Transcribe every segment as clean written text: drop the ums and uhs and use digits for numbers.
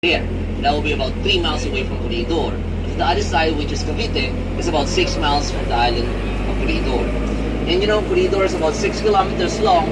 there. That will be about 3 miles away from Corregidor. The other side, which is Cavite, is about 6 miles from the island of Corregidor. And you know, Corregidor is about 6 kilometers long,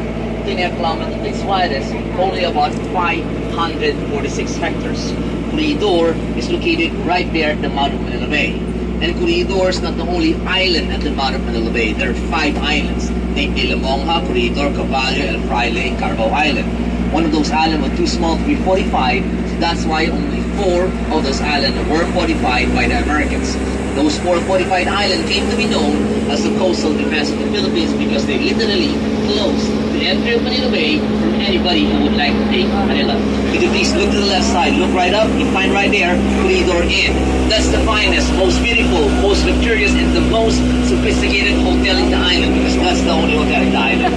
10 kilometers at its widest, only about 546 hectares. Corregidor is located right there at the mouth of Manila Bay. And Corregidor is not the only island at the mouth of Manila Bay. There are 5 islands, namely Lamonja, Corregidor, Caballo, El Fraile, and Carabao Island. One of those islands was too small to be fortified, so that's why only 4 of those islands were fortified by the Americans. Those 4 fortified islands came to be known as the coastal defense of the Philippines because they literally closed the entry of Manila Bay from anybody who would like to take Manila. Could you please look to the left side, look right up, you find right there, Corregidor Inn. That's the finest, most beautiful, most luxurious, and the most sophisticated hotel in the island because that's the only hotel in the island.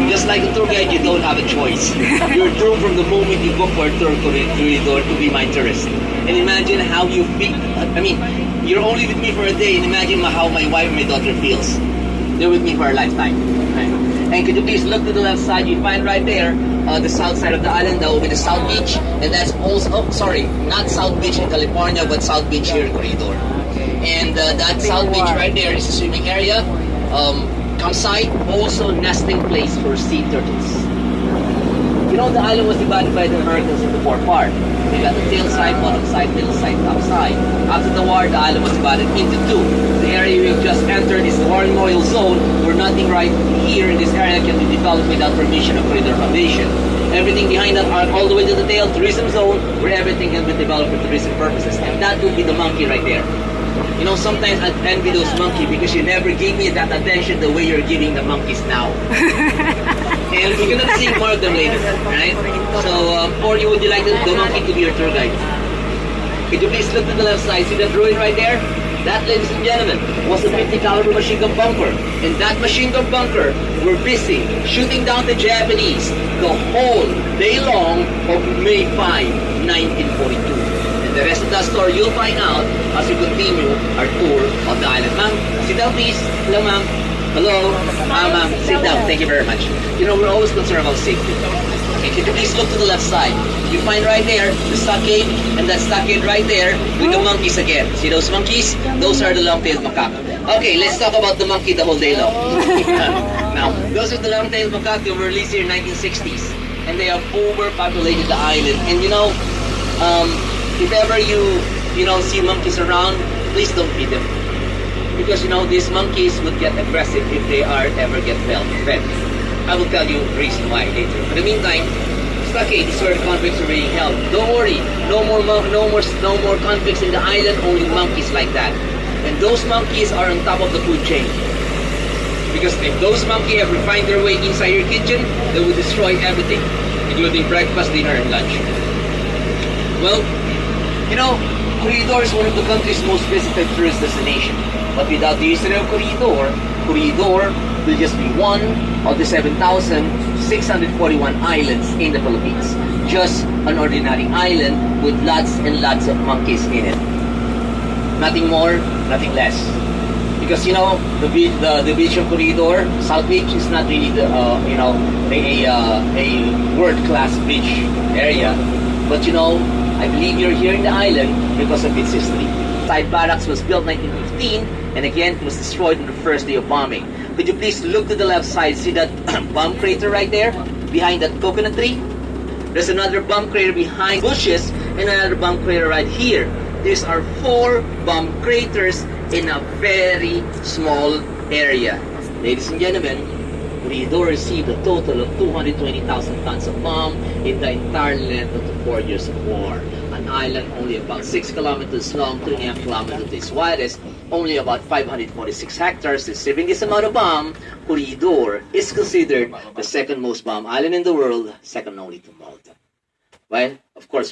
Just like a tour guide, you don't have a choice. You're doomed from the moment you book for a tour Corregidor to be my tourist. And imagine how you feel. You're only with me for a day, and imagine how my wife and my daughter feels. They're with me for a lifetime. Right? And could you please look to the left side? You find right there the south side of the island. That will be the South Beach, and that's also not South Beach in California, but South Beach here in Corregidor. And that South Beach right there is a swimming area, campsite, also nesting place for sea turtles. You know, the island was divided by the Americans into 4 parts. They got the tail side, bottom side, middle side, top side. After the war, the island was divided into 2. The area we just entered is the War Memorial Zone, where nothing right here in this area can be developed without permission of Corregidor Foundation. Everything behind that arc all the way to the tail, tourism zone, where everything can be developed for tourism purposes. And that would be the monkey right there. You know, sometimes I envy those monkeys because you never gave me that attention the way you're giving the monkeys now. And we're gonna see more of them later, right? So, or would you like the monkey to be your tour guide? Could you please look to the left side? See that ruin right there? That, ladies and gentlemen, was a 50 caliber machine gun bunker. And that machine gun bunker were busy shooting down the Japanese the whole day long of May 5, 1942. And the rest of that story you'll find out as we continue our tour of the island. Ma'am, sit down please. Hello, ma'am. Hello, ma'am, sit down. Thank you very much. You know, we're always concerned about safety. Okay, could you please look to the left side? You find right there the stockade, and that stockade right there with the monkeys again. See those monkeys? Those are the long-tailed macaque. Okay, let's talk about the monkey the whole day long. Now, those are the long-tailed macaque that were released here in 1960s, and they have overpopulated the island. And you know, if ever you see monkeys around, please don't feed them. Because, you know, these monkeys would get aggressive if they ever get fed. I will tell you the reason why later. But in the meantime, stockade is where the convicts are being held. Don't worry, no more convicts in the island, only monkeys like that. And those monkeys are on top of the food chain. Because if those monkeys ever find their way inside your kitchen, they will destroy everything, including breakfast, dinner, and lunch. Well, you know, Corregidor is one of the country's most visited tourist destinations. But without the history of Corregidor, Corregidor will just be one of the 7,641 islands in the Philippines. Just an ordinary island with lots and lots of monkeys in it. Nothing more, nothing less. Because, you know, the beach of Corregidor, South Beach, is not really the a world-class beach area. But, you know, I believe you're here in the island because of its history. Side barracks was built in 1915, and again, it was destroyed on the first day of bombing. Could you please look to the left side? See that bomb crater right there? Behind that coconut tree? There's another bomb crater behind bushes, and another bomb crater right here. These are 4 bomb craters in a very small area. Ladies and gentlemen, Corregidor received a total of 220,000 tons of bomb in the entire length of the 4 years of war. An island only about 6 kilometers long, 2.5 kilometers at its widest, only about 546 hectares. Receiving this amount of bomb, Corregidor is considered the 2nd most bombed island in the world, second only to Malta. Well, of course,